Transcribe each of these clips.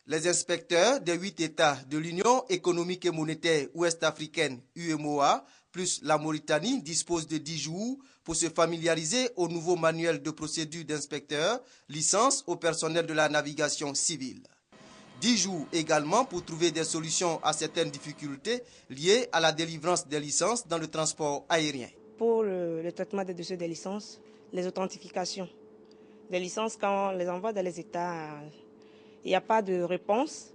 Les inspecteurs des 8 États de l'Union économique et monétaire ouest-africaine UEMOA plus la Mauritanie disposent de 10 jours pour se familiariser au nouveau manuel de procédure d'inspecteur, licence au personnel de la navigation civile. 10 jours également pour trouver des solutions à certaines difficultés liées à la délivrance des licences dans le transport aérien. Pour le traitement des dossiers des licences, les authentifications des licences, quand on les envoie dans les États, il n'y a pas de réponse.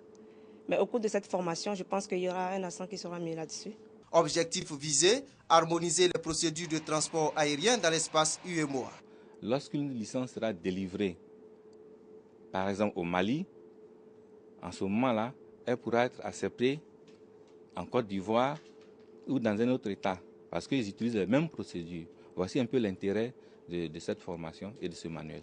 Mais au cours de cette formation, je pense qu'il y aura un accent qui sera mis là-dessus. Objectif visé, harmoniser les procédures de transport aérien dans l'espace UEMOA. Lorsqu'une licence sera délivrée, par exemple au Mali, en ce moment-là, elle pourra être acceptée en Côte d'Ivoire ou dans un autre État, parce qu'ils utilisent les mêmes procédures. Voici un peu l'intérêt de cette formation et de ce manuel.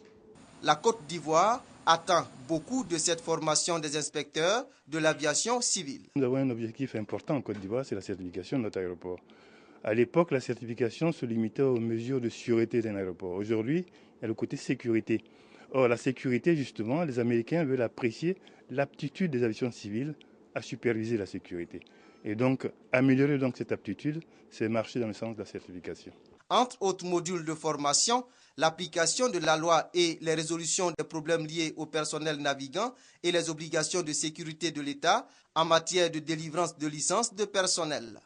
La Côte d'Ivoire attend beaucoup de cette formation des inspecteurs de l'aviation civile. Nous avons un objectif important en Côte d'Ivoire, c'est la certification de notre aéroport. À l'époque, la certification se limitait aux mesures de sûreté d'un aéroport. Aujourd'hui, il y a le côté sécurité. Or, la sécurité, justement, les Américains veulent apprécier l'aptitude des aviations civiles à superviser la sécurité. Et donc, améliorer cette aptitude, c'est marcher dans le sens de la certification. Entre autres modules de formation, l'application de la loi et les résolutions des problèmes liés au personnel navigant et les obligations de sécurité de l'État en matière de délivrance de licences de personnel.